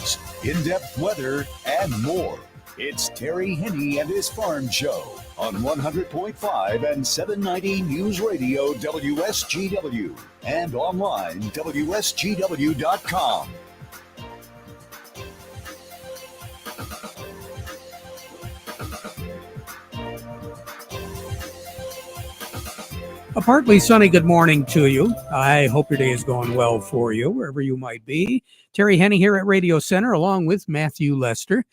news, in-depth weather, and more. It's Terry Henne and his Farm Show on 100.5 and 790 News Radio WSGW and online WSGW.com. A partly sunny good morning to you. I hope your day is going well for you, wherever you might be. Terry Henne here at Radio Center, along with Matthew Lester.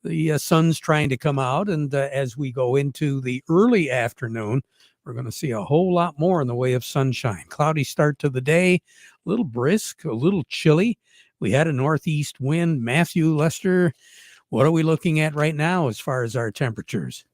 The sun's trying to come out, and as we go into the early afternoon, we're going to see a whole lot more in the way of sunshine. Cloudy start to the day, a little brisk, a little chilly. We had a northeast wind. Matthew Lester, what are we looking at right now as far as our temperatures?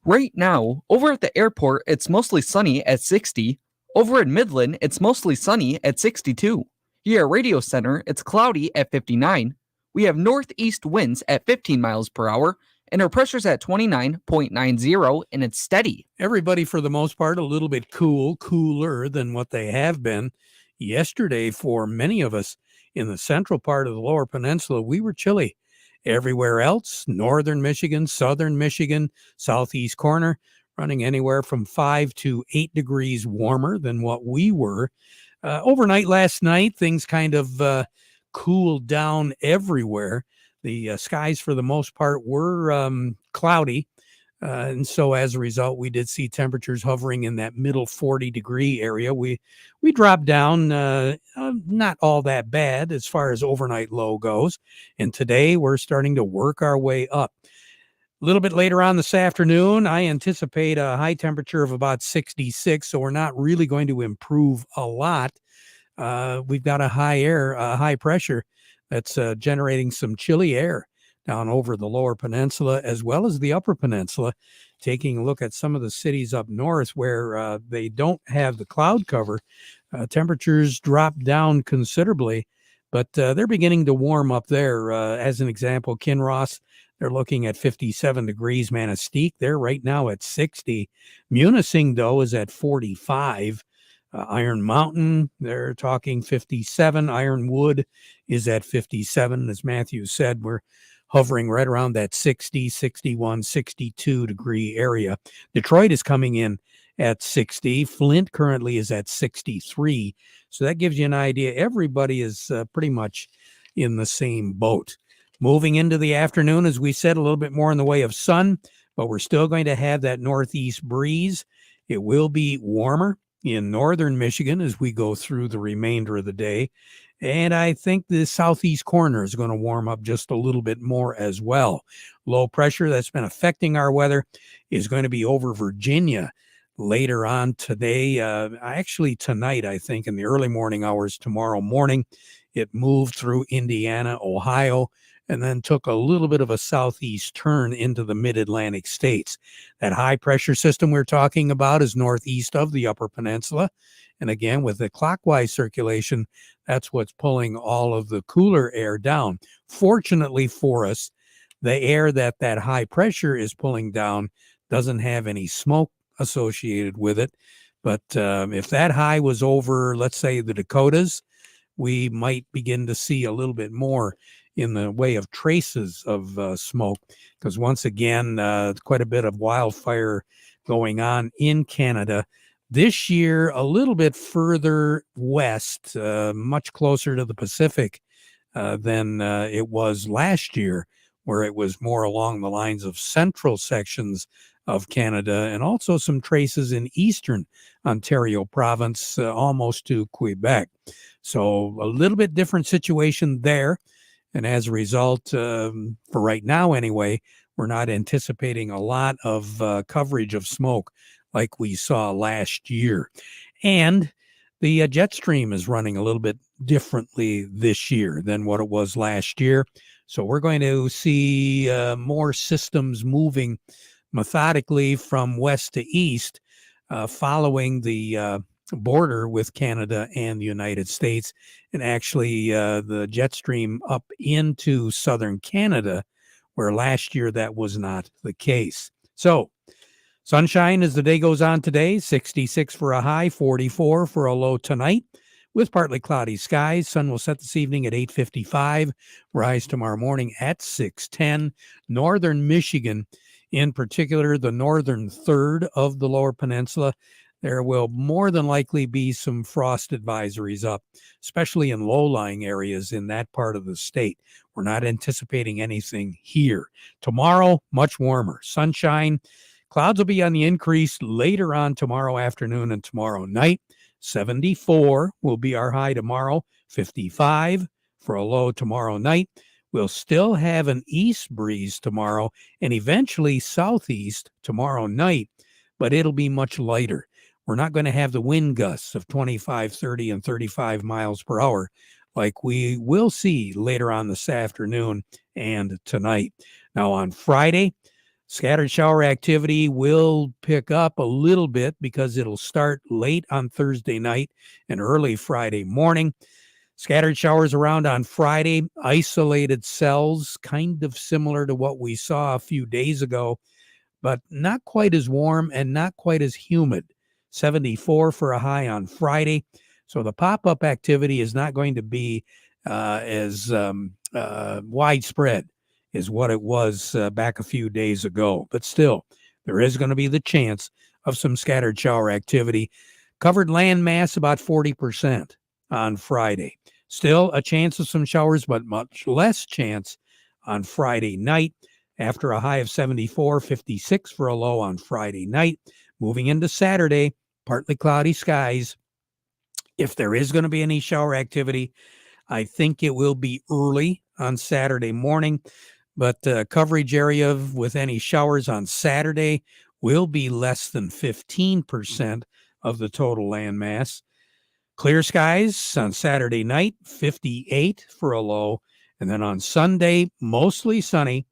Right now, over at the airport, it's mostly sunny at 60. Over in Midland, it's mostly sunny at 62. Here at Radio Center, it's cloudy at 59. We have northeast winds at 15 miles per hour, and our pressure's at 29.90, and it's steady. Everybody, for the most part, a little bit cooler than what they have been. Yesterday, for many of us in the central part of the Lower Peninsula, we were chilly. Everywhere else, northern Michigan, southern Michigan, southeast corner, running anywhere from 5 to 8 degrees warmer than what we were. Overnight last night, things kind of cooled down everywhere. The skies, for the most part, were cloudy. And so as a result, we did see temperatures hovering in that middle 40-degree area. We dropped down, not all that bad as far as overnight low goes. And today we're starting to work our way up. A little bit later on this afternoon, I anticipate a high temperature of about 66, so we're not really going to improve a lot. We've got a high pressure that's generating some chilly air down over the Lower Peninsula as well as the Upper Peninsula. Taking a look at some of the cities up north where they don't have the cloud cover, temperatures drop down considerably, but they're beginning to warm up there. As an example, Kinross, they're looking at 57 degrees. Manistee, they're right now at 60. Munising, though, is at 45. Iron Mountain, they're talking 57. Ironwood is at 57. As Matthew said, we're hovering right around that 60, 61, 62 degree area. Detroit is coming in at 60. Flint currently is at 63. So that gives you an idea. Everybody is pretty much in the same boat. Moving into the afternoon, as we said, a little bit more in the way of sun, but we're still going to have that northeast breeze. It will be warmer in northern Michigan as we go through the remainder of the day. And I think the southeast corner is going to warm up just a little bit more as well. Low pressure that's been affecting our weather is going to be over Virginia later on today. Actually tonight, I think, in the early morning hours tomorrow morning. It moved through Indiana, Ohio, and then took a little bit of a southeast turn into the mid-Atlantic states. That high pressure system we're talking about is northeast of the Upper Peninsula. And again, with the clockwise circulation, that's what's pulling all of the cooler air down. Fortunately for us, the air that high pressure is pulling down doesn't have any smoke associated with it. But if that high was over, let's say, the Dakotas, we might begin to see a little bit more in the way of traces of smoke, because once again, quite a bit of wildfire going on in Canada. This year, a little bit further west, much closer to the Pacific than it was last year, where it was more along the lines of central sections of Canada and also some traces in eastern Ontario province, almost to Quebec. So a little bit different situation there. And as a result, for right now anyway, we're not anticipating a lot of coverage of smoke like we saw last year. And the jet stream is running a little bit differently this year than what it was last year. So we're going to see more systems moving methodically from west to east, following the border with Canada and the United States, and actually the jet stream up into southern Canada, where last year that was not the case. So sunshine as the day goes on today, 66 for a high, 44 for a low tonight. with partly cloudy skies. Sun will set this evening at 8:55, rise tomorrow morning at 6:10. Northern Michigan, in particular, the northern third of the lower peninsula, there will more than likely be some frost advisories up, especially in low-lying areas in that part of the state. We're not anticipating anything here. Tomorrow, much warmer. Sunshine. Clouds will be on the increase later on tomorrow afternoon and tomorrow night. 74 will be our high tomorrow, 55 for a low tomorrow night. We'll still have an east breeze tomorrow and eventually southeast tomorrow night, but it'll be much lighter. We're not going to have the wind gusts of 25, 30, and 35 miles per hour like we will see later on this afternoon and tonight. Now on Friday, scattered shower activity will pick up a little bit because it'll start late on Thursday night and early Friday morning. Scattered showers around on Friday, isolated cells, kind of similar to what we saw a few days ago, but not quite as warm and not quite as humid. 74 for a high on Friday. So the pop-up activity is not going to be as widespread as what it was back a few days ago. But still, there is going to be the chance of some scattered shower activity. Covered land mass about 40% on Friday. Still a chance of some showers, but much less chance on Friday night. After a high of 74, 56 for a low on Friday night. Moving into Saturday, partly cloudy skies. If there is going to be any shower activity, I think it will be early on Saturday morning, but coverage area with any showers on Saturday will be less than 15% of the total land mass. Clear skies on Saturday night, 58 for a low, and then on Sunday, mostly sunny,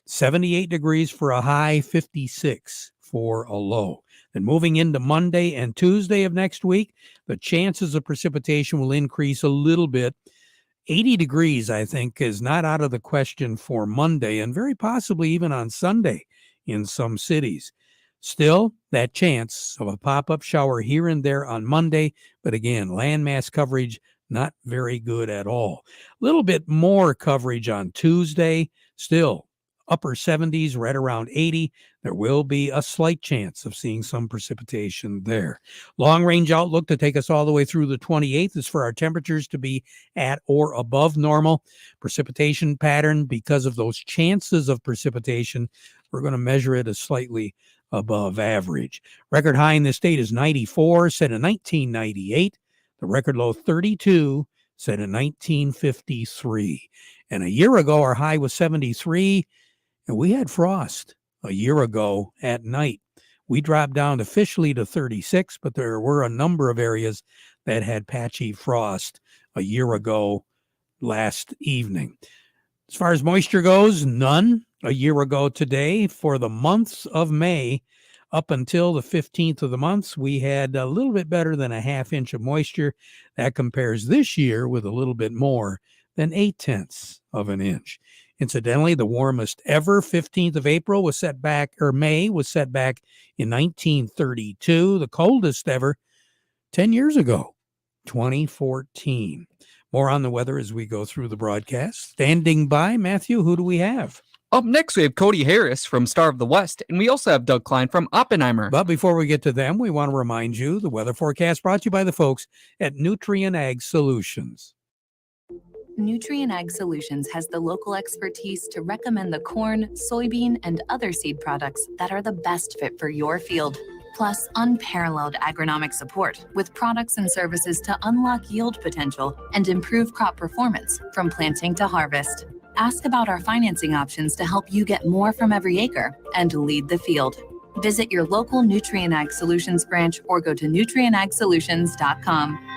78 degrees for a high, 56 for a low. Then moving into Monday and Tuesday of next week, the chances of precipitation will increase a little bit. 80 degrees, I think, is not out of the question for Monday and very possibly even on Sunday in some cities. Still, that chance of a pop-up shower here and there on Monday, but again, landmass coverage not very good at all. A little bit more coverage on Tuesday, still upper 70s, right around 80. There will be a slight chance of seeing some precipitation there. Long-range outlook to take us all the way through the 28th is for our temperatures to be at or above normal. Precipitation pattern, because of those chances of precipitation, we're going to measure it as slightly above average. Record high in the state is 94, set in 1998. The record low 32, set in 1953. And a year ago, our high was 73, and we had frost a year ago at night. We dropped down officially to 36, but there were a number of areas that had patchy frost a year ago last evening. As far as moisture goes, none a year ago today. For the months of May, up until the 15th of the month, we had a little bit better than a half inch of moisture. That compares this year with a little bit more than 0.8 of an inch. Incidentally, the warmest ever, 15th of April, was set back, or May was set back in 1932. The coldest ever 10 years ago, 2014. More on the weather as we go through the broadcast. Standing by, Matthew, who do we have? Up next, we have Cody Harris from Star of the West, and we also have Doug Klein from Oppenheimer. But before we get to them, we want to remind you the weather forecast brought to you by the folks at Nutrien Ag Solutions. Nutrien Ag Solutions has the local expertise to recommend the corn, soybean, and other seed products that are the best fit for your field. Plus, unparalleled agronomic support with products and services to unlock yield potential and improve crop performance from planting to harvest. Ask about our financing options to help you get more from every acre and lead the field. Visit your local Nutrien Ag Solutions branch or go to nutrienagsolutions.com.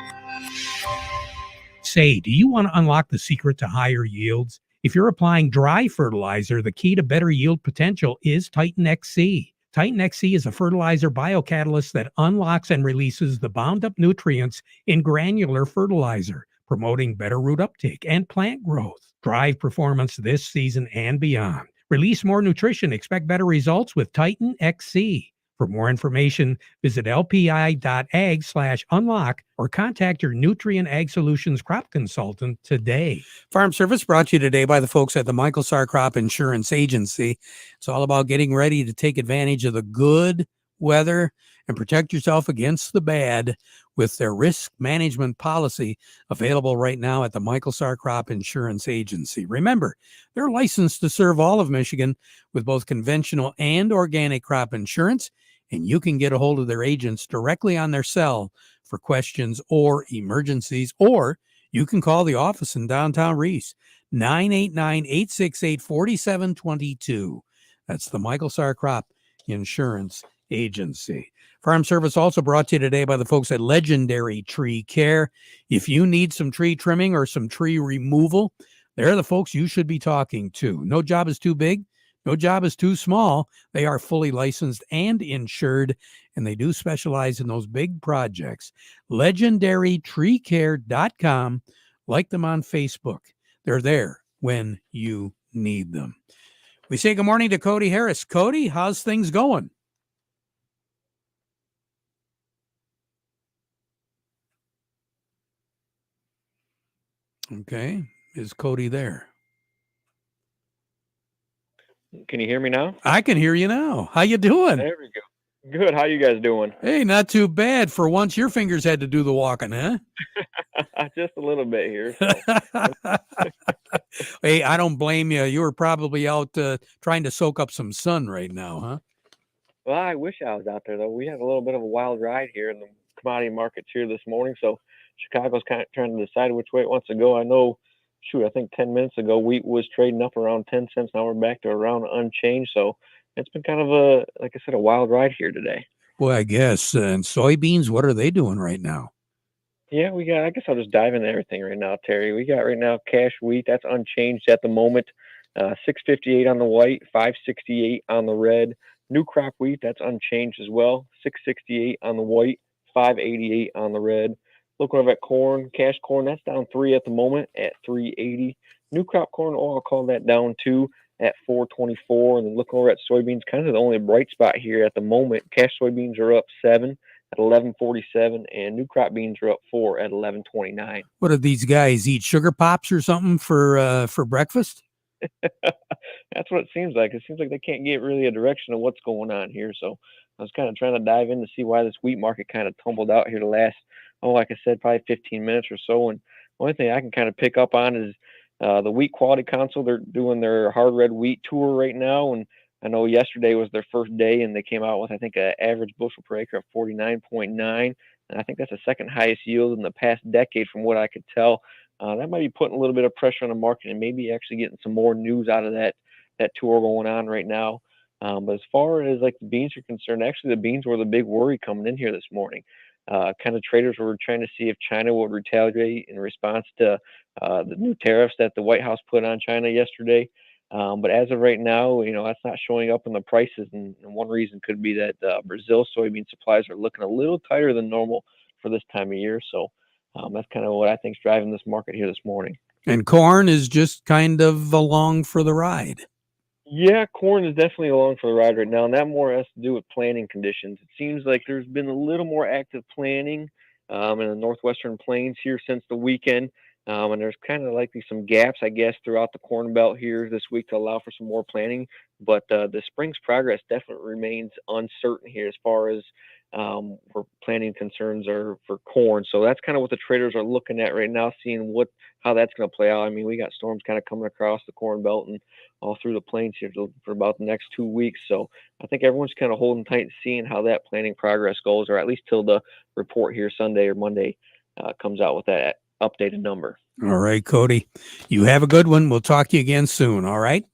Say, do you want to unlock the secret to higher yields? If you're applying dry fertilizer, the key to better yield potential is Titan XC. Titan XC is a fertilizer biocatalyst that unlocks and releases the bound-up nutrients in granular fertilizer, promoting better root uptake and plant growth. Drive performance this season and beyond. Release more nutrition. Expect better results with Titan XC. For more information, visit lpi.ag/unlock or contact your Nutrien Ag Solutions crop consultant today. Farm Service brought to you today by the folks at the Michael Sarr Crop Insurance Agency. It's all about getting ready to take advantage of the good weather and protect yourself against the bad with their risk management policy available right now at the Michael Sarr Crop Insurance Agency. Remember, they're licensed to serve all of Michigan with both conventional and organic crop insurance, and you can get a hold of their agents directly on their cell for questions or emergencies, or you can call the office in downtown Reese, 989-868-4722. That's the Michael Sarr Crop Insurance Agency. Farm Service also brought to you today by the folks at Legendary Tree Care. If you need some tree trimming or some tree removal, they're the folks you should be talking to. No job is too big. No job is too small. They are fully licensed and insured, and they do specialize in those big projects. LegendaryTreeCare.com. Like them on Facebook. They're there when you need them. We say good morning to Cody Harris. Cody, how's things going? Okay. Is Cody there? Can you hear me now? I can hear you now. How you doing? There we go. Good. How you guys doing? Hey, not too bad. For once, your fingers had to do the walking, huh? Just a little bit here. So. Hey, I don't blame you. You were probably out trying to soak up some sun right now, huh? Well, I wish I was out there, though. We had a little bit of a wild ride here in the commodity markets here this morning. So Chicago's kind of trying to decide which way it wants to go. I know, I think 10 minutes ago, wheat was trading up around 10 cents. Now we're back to around unchanged. So it's been kind of like I said, a wild ride here today. Boy, I guess. And soybeans, what are they doing right now? Yeah, I guess I'll just dive into everything right now, Terry. We got right now cash wheat. That's unchanged at the moment. 658 on the white, 568 on the red. New crop wheat, that's unchanged as well. 668 on the white, 588 on the red. Looking over at corn, cash corn, that's down 3 at the moment at 380. New crop corn, I'll call that down 2 at 424. And then looking over at soybeans, kind of the only bright spot here at the moment. Cash soybeans are up 7 at 1147, and new crop beans are up 4 at 1129. What do these guys eat? Sugar pops or something for breakfast? That's what it seems like. It seems like they can't get really a direction of what's going on here. So I was kind of trying to dive in to see why this wheat market kind of tumbled out here the last, like I said, probably 15 minutes or so. And the only thing I can kind of pick up on is the Wheat Quality Council. They're doing their hard red wheat tour right now, and I know yesterday was their first day, and they came out with, I think, an average bushel per acre of 49.9, and I think that's the second highest yield in the past decade from what I could tell. That might be putting a little bit of pressure on the market and maybe actually getting some more news out of that tour going on right now. But as far as like the beans are concerned, actually the beans were the big worry coming in here this morning. Kind of traders were trying to see if China would retaliate in response to the new tariffs that the White House put on China yesterday. But as of right now, that's not showing up in the prices. And one reason could be that Brazil soybean supplies are looking a little tighter than normal for this time of year. So that's kind of what I think is driving this market here this morning. And corn is just kind of along for the ride. Yeah, corn is definitely along for the ride right now, and that more has to do with planting conditions. It seems like there's been a little more active planting in the northwestern plains here since the weekend, and there's kind of likely some gaps, I guess, throughout the corn belt here this week to allow for some more planting. But the spring's progress definitely remains uncertain here as far as where planting concerns are for corn. So that's kind of what the traders are looking at right now, seeing how that's going to play out. I mean, we got storms kind of coming across the corn belt and all through the plains here for about the next 2 weeks. So I think everyone's kind of holding tight and seeing how that planting progress goes, or at least till the report here Sunday or Monday comes out with that updated number. All right, Cody, you have a good one. We'll talk to you again soon. All right.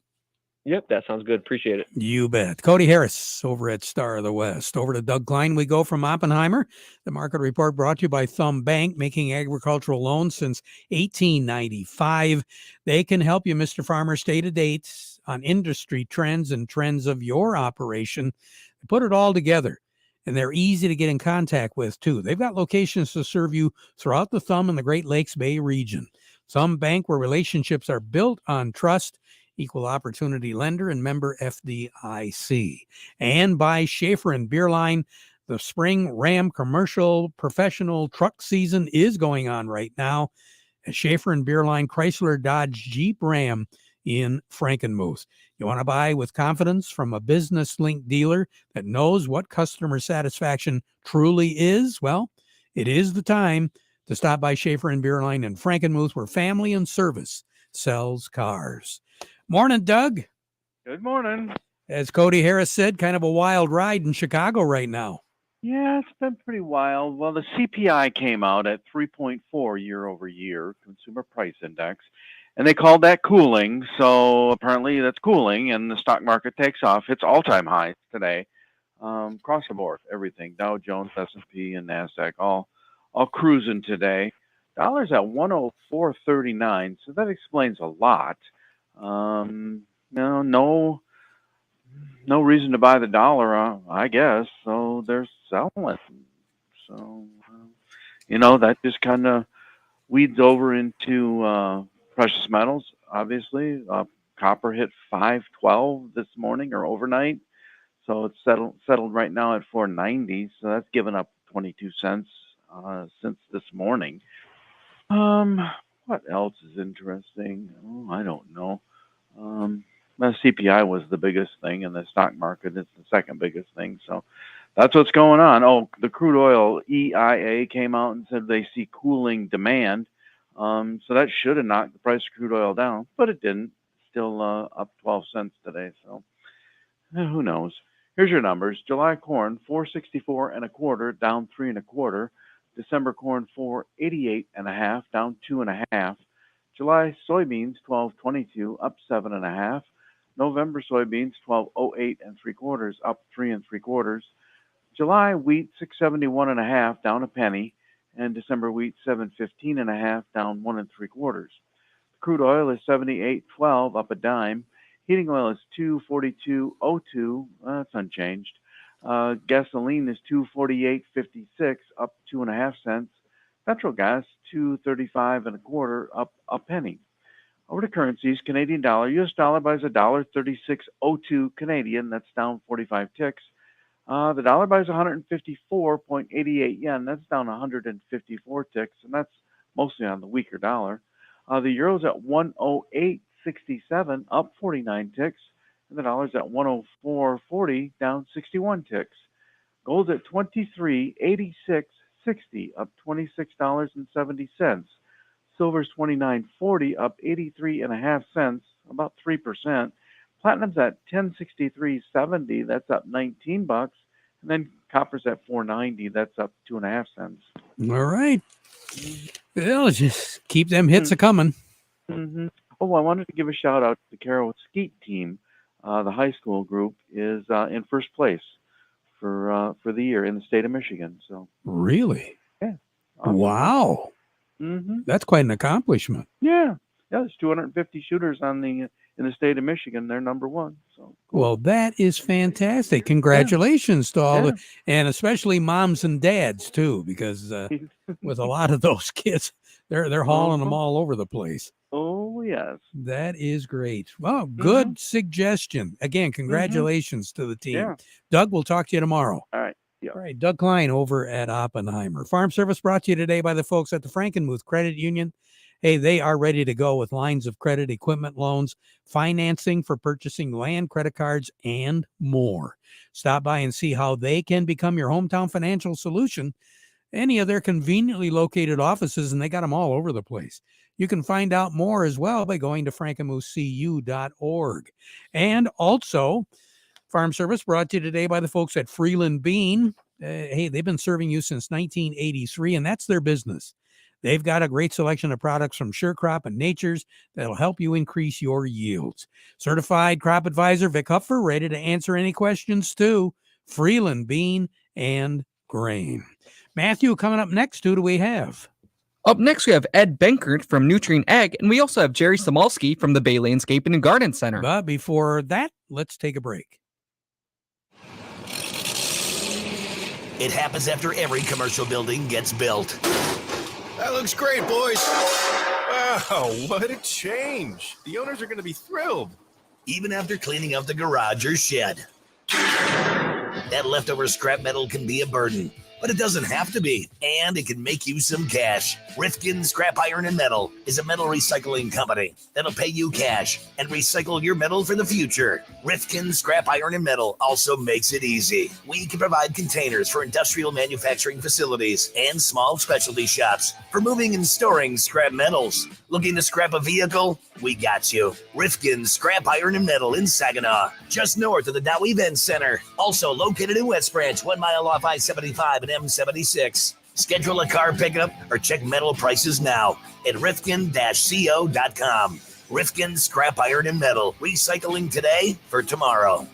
Yep, that sounds good. Appreciate it. You bet. Cody Harris over at Star of the West. Over to Doug Klein we go from Oppenheimer. The market report brought to you by Thumb Bank, making agricultural loans since 1895. They can help you, Mr. Farmer, stay to date on industry trends and trends of your operation. They put it all together, and they're easy to get in contact with, too. They've got locations to serve you throughout the Thumb and the Great Lakes Bay region. Thumb Bank, where relationships are built on trust, equal opportunity lender and member FDIC. And by Schaefer and Beerline. The spring Ram commercial professional truck season is going on right now at Schaefer and Beerline Chrysler Dodge Jeep Ram in Frankenmuth. You want to buy with confidence from a business-linked dealer that knows what customer satisfaction truly is? Well, it is the time to stop by Schaefer and Beerline in Frankenmuth, where family and service sells cars. Morning, Doug. Good morning. As Cody Harris said, kind of a wild ride in Chicago right now. Yeah, it's been pretty wild. Well, the CPI came out at 3.4 year over year, Consumer Price Index, and they called that cooling. So apparently that's cooling, and the stock market takes off. It's all-time highs today, across the board, everything. Dow Jones, S&P, and NASDAQ all cruising today. Dollar's at 104.39, so that explains a lot. No reason to buy the dollar, I guess. So they're selling. So, that just kind of weeds over into precious metals, obviously. Copper hit 512 this morning or overnight. So it's settled right now at 490. So that's given up 22 cents since this morning. What else is interesting? Oh, I don't know. The CPI was the biggest thing, and the stock market is the second biggest thing. So that's what's going on. Oh, the crude oil EIA came out and said they see cooling demand. So that should have knocked the price of crude oil down, but it didn't. Still up 12 cents today. So who knows? Here's your numbers. July corn, 4.64 1/4, down 3 1/4. December corn, 4.88 1/2, down 2 1/2. July soybeans, 12.22, up 7 1/2. November soybeans, 12.08 3/4, up 3 3/4. July wheat, 671 1/2, down a penny, and December wheat, 715 1/2, down 1 3/4. Crude oil is 78.12, up a dime. Heating oil is 242.02, that's unchanged. Gasoline is 248.56, up 2 1/2 cents. Petrol gas, 235 1/4, up a penny. Over to currencies, Canadian dollar. U.S. dollar buys $1.36.02 Canadian. That's down 45 ticks. The dollar buys 154.88 yen. That's down 154 ticks, and that's mostly on the weaker dollar. The euro's at 108.67, up 49 ticks, and the dollar's at 104.40, down 61 ticks. Gold's at 23.86.60, up $26.70. Silver's 29.40, up 83 1/2 cents, about 3%. Platinum's at 1063.70, that's up 19 bucks. And then copper's at 490, that's up 2 1/2 cents. All right. Well, just keep them hits a coming. Mm-hmm. Oh, I wanted to give a shout out to the Carroll Skeet team. The high school group is in first place for the year in the state of Michigan. So really, yeah, awesome. Wow. Mm-hmm. That's quite an accomplishment. Yeah. There's 250 shooters in the state of Michigan. They're number one. So cool. Well, that is fantastic. Congratulations to all and especially moms and dads too, because with a lot of those kids, they're hauling them all over the place. Oh yes, that is great. Well, good suggestion. Again, congratulations to the team. Yeah. Doug, we'll talk to you tomorrow. All right. Yep. All right, Doug Klein over at Oppenheimer. Farm Service brought to you today by the folks at the Frankenmuth Credit Union. Hey, they are ready to go with lines of credit, equipment loans, financing for purchasing land, credit cards, and more. Stop by and see how they can become your hometown financial solution. Any of their conveniently located offices, and they got them all over the place. You can find out more as well by going to frankenmuthcu.org. And also, Farm Service brought to you today by the folks at Freeland Bean. Hey, they've been serving you since 1983, and that's their business. They've got a great selection of products from Sure Crop and Nature's that'll help you increase your yields. Certified crop advisor Vic Hupfer, ready to answer any questions too. Freeland Bean and Grain. Matthew, coming up next, who do we have? Up next, we have Ed Benkert from Nutrient Ag, and we also have Jerry Samalski from the Bay Landscaping and Garden Center. But before that, let's take a break. It happens after every commercial building gets built. That looks great, boys. Wow, what a change. The owners are going to be thrilled. Even after cleaning out the garage or shed. That leftover scrap metal can be a burden, but it doesn't have to be, and it can make you some cash. Rifkin Scrap Iron and Metal is a metal recycling company that'll pay you cash and recycle your metal for the future. Rifkin Scrap Iron and Metal also makes it easy. We can provide containers for industrial manufacturing facilities and small specialty shops for moving and storing scrap metals. Looking to scrap a vehicle? We got you. Rifkin Scrap Iron and Metal in Saginaw, just north of the Dow Event Center. Also located in West Branch, 1 mile off I-75 and M76. Schedule a car pickup or check metal prices now at rifkin-co.com. Rifkin Scrap Iron and Metal, recycling today for tomorrow.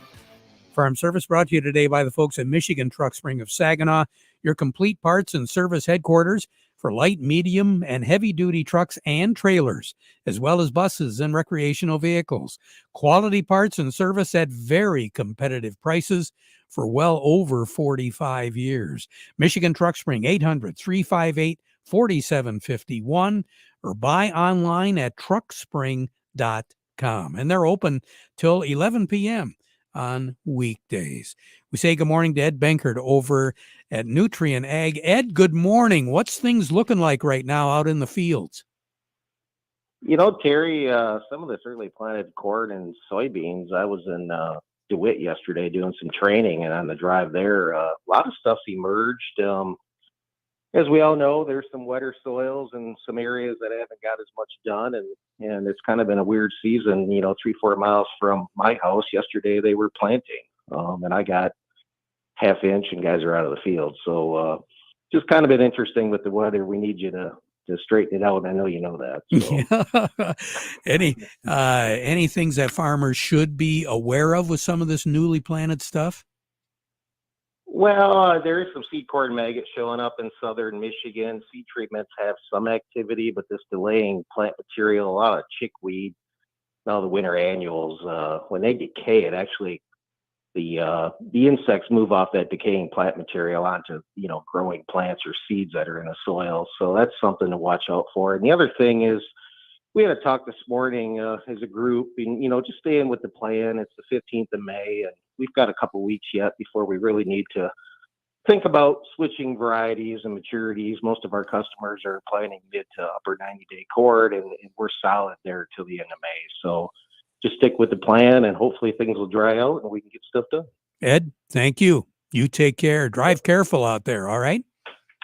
Farm Service brought to you today by the folks at Michigan Truck Spring of Saginaw, your complete parts and service headquarters for light, medium, and heavy-duty trucks and trailers, as well as buses and recreational vehicles. Quality parts and service at very competitive prices for well over 45 years. Michigan Truck Spring, 800-358-4751, or buy online at truckspring.com. And they're open till 11 p.m. on weekdays. We say good morning to Ed Benkert over at Nutrien Ag. Ed, good morning. What's things looking like right now out in the fields? You know, Terry, some of this early planted corn and soybeans, I was in DeWitt yesterday doing some training, and on the drive there, a lot of stuff's emerged. As we all know, there's some wetter soils and some areas that haven't got as much done, and it's kind of been a weird season. You know, 3-4 miles from my house yesterday, they were planting, and I got half inch, and guys are out of the field. So just kind of been interesting with the weather. We need you to straighten it out. I know you know that. So. Any things that farmers should be aware of with some of this newly planted stuff? Well, there is some seed corn maggot showing up in southern Michigan. Seed treatments have some activity, but this delaying plant material, a lot of chickweed, now the winter annuals, when they decay, it actually the insects move off that decaying plant material onto, growing plants or seeds that are in the soil. So that's something to watch out for. And the other thing is, we had a talk this morning as a group, and, just staying with the plan. It's the 15th of May, and we've got a couple weeks yet before we really need to think about switching varieties and maturities. Most of our customers are planting mid to upper 90-day corn, and we're solid there till the end of May. So just stick with the plan, and hopefully things will dry out and we can get stuff done. Ed, thank you. You take care. Drive careful out there, all right?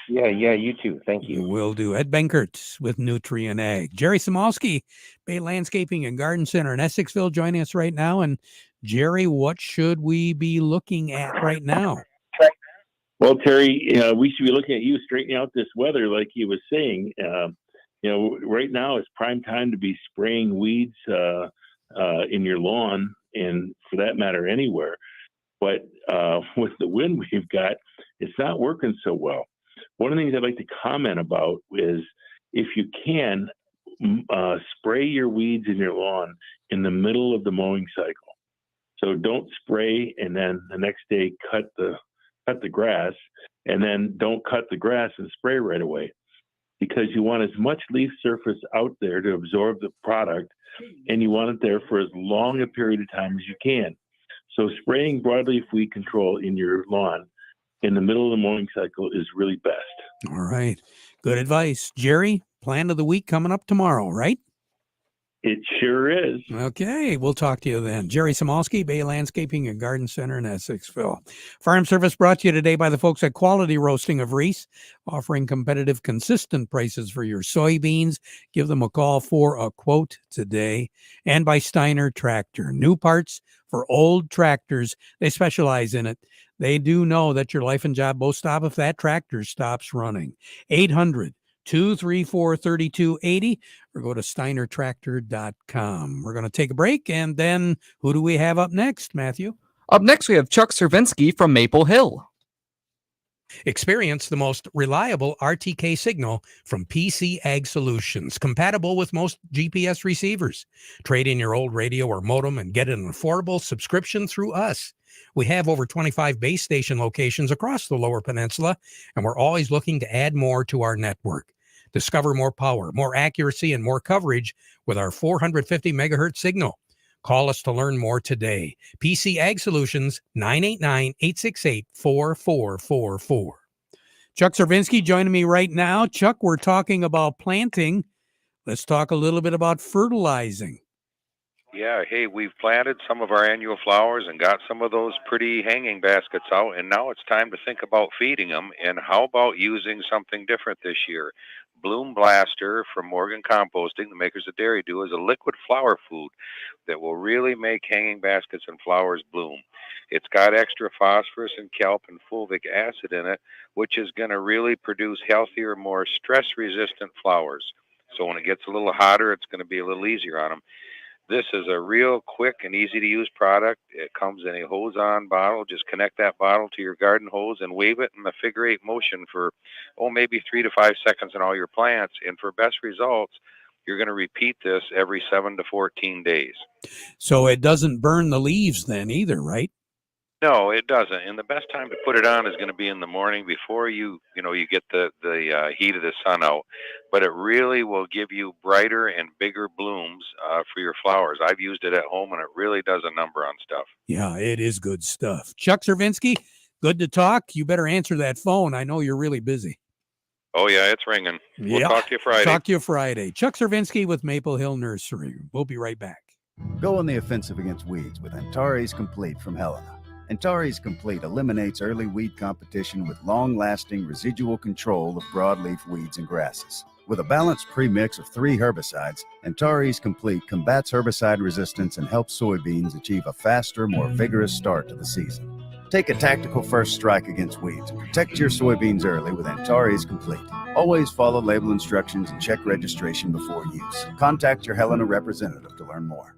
Yeah, you too. Thank you. Will do. Ed Benkert with Nutrien Ag. Jerry Samolsky, Bay Landscaping and Garden Center in Essexville, joining us right now. And Jerry, what should we be looking at right now? Well, Terry, we should be looking at you straightening out this weather, like he was saying. Right now it's prime time to be spraying weeds in your lawn, and for that matter, anywhere. But with the wind we've got, it's not working so well. One of the things I'd like to comment about is, if you can, spray your weeds in your lawn in the middle of the mowing cycle. So don't spray and then the next day cut the grass, and then don't cut the grass and spray right away, because you want as much leaf surface out there to absorb the product, and you want it there for as long a period of time as you can. So spraying broadleaf weed control in your lawn in the middle of the mowing cycle is really best. All right. Good advice. Jerry, plan of the week coming up tomorrow, right? It sure is. Okay, we'll talk to you then. Jerry Samolsky, Bay Landscaping and Garden Center in Essexville. Farm Service brought to you today by the folks at Quality Roasting of Reese, offering competitive, consistent prices for your soybeans. Give them a call for a quote today. And by Steiner Tractor, new parts for old tractors. They specialize in it. They do know that your life and job both stop if that tractor stops running. 800-234-3280, or go to steinertractor.com. We're going to take a break, and then who do we have up next, Matthew? Up next, we have Chuck Cervinsky from Maple Hill. Experience the most reliable RTK signal from PC Ag Solutions, compatible with most GPS receivers. Trade in your old radio or modem and get an affordable subscription through us. We have over 25 base station locations across the Lower Peninsula, and we're always looking to add more to our network. Discover more power, more accuracy, and more coverage with our 450 megahertz signal. Call us to learn more today. PC Ag Solutions, 989-868-4444. Chuck Cervinsky joining me right now. Chuck, we're talking about planting. Let's talk a little bit about fertilizing. Yeah, hey, we've planted some of our annual flowers and got some of those pretty hanging baskets out, and now it's time to think about feeding them. And how about using something different this year? Bloom Blaster from Morgan Composting, the makers of Dairy Do, is a liquid flower food that will really make hanging baskets and flowers bloom. It's got extra phosphorus and kelp and fulvic acid in it, which is going to really produce healthier, more stress-resistant flowers. So when it gets a little hotter, it's going to be a little easier on them. This is a real quick and easy-to-use product. It comes in a hose-on bottle. Just connect that bottle to your garden hose and wave it in a figure-8 motion for, maybe 3 to 5 seconds in all your plants. And for best results, you're going to repeat this every 7 to 14 days. So it doesn't burn the leaves then either, right? No, it doesn't. And the best time to put it on is going to be in the morning before you get the heat of the sun out. But it really will give you brighter and bigger blooms for your flowers. I've used it at home, and it really does a number on stuff. Yeah, it is good stuff. Chuck Cervinsky, good to talk. You better answer that phone. I know you're really busy. Oh, yeah, it's ringing. We'll talk to you Friday. Talk to you Friday. Chuck Cervinsky with Maple Hill Nursery. We'll be right back. Go on the offensive against weeds with Antares Complete from Helena. Antares Complete eliminates early weed competition with long-lasting residual control of broadleaf weeds and grasses. With a balanced premix of 3 herbicides, Antares Complete combats herbicide resistance and helps soybeans achieve a faster, more vigorous start to the season. Take a tactical first strike against weeds and protect your soybeans early with Antares Complete. Always follow label instructions and check registration before use. Contact your Helena representative to learn more.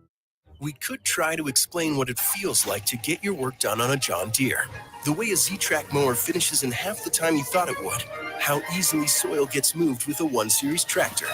We could try to explain what it feels like to get your work done on a John Deere. The way a Z-Track mower finishes in half the time you thought it would. How easily soil gets moved with a 1 Series tractor.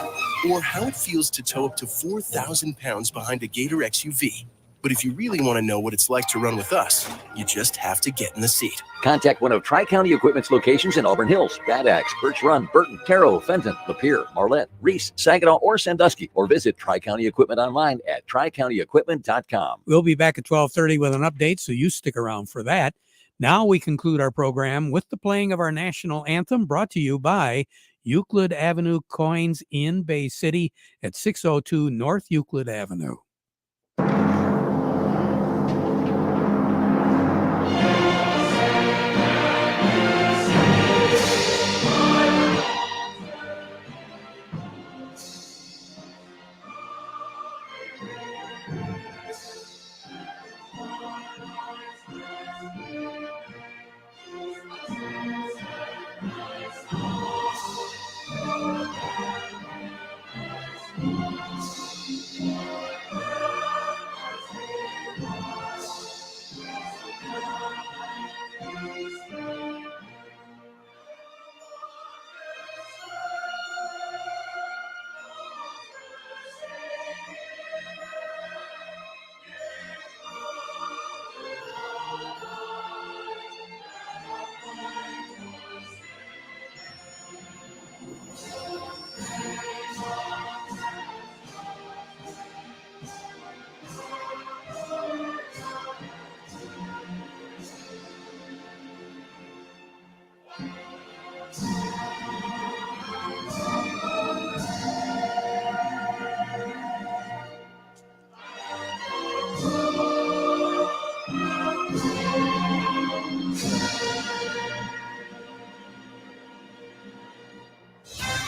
Or how it feels to tow up to 4,000 pounds behind a Gator XUV. But if you really want to know what it's like to run with us, you just have to get in the seat. Contact one of Tri-County Equipment's locations in Auburn Hills, Bad Axe, Birch Run, Burton, Caro, Fenton, Lapeer, Marlette, Reese, Saginaw, or Sandusky, or visit Tri-County Equipment online at tricountyequipment.com. We'll be back at 12:30 with an update, so you stick around for that. Now we conclude our program with the playing of our national anthem, brought to you by Euclid Avenue Coins in Bay City at 602 North Euclid Avenue.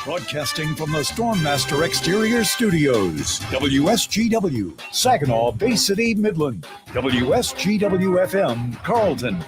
Broadcasting from the Stormmaster Exterior Studios, WSGW, Saginaw, Bay City, Midland, WSGW-FM, Carlton.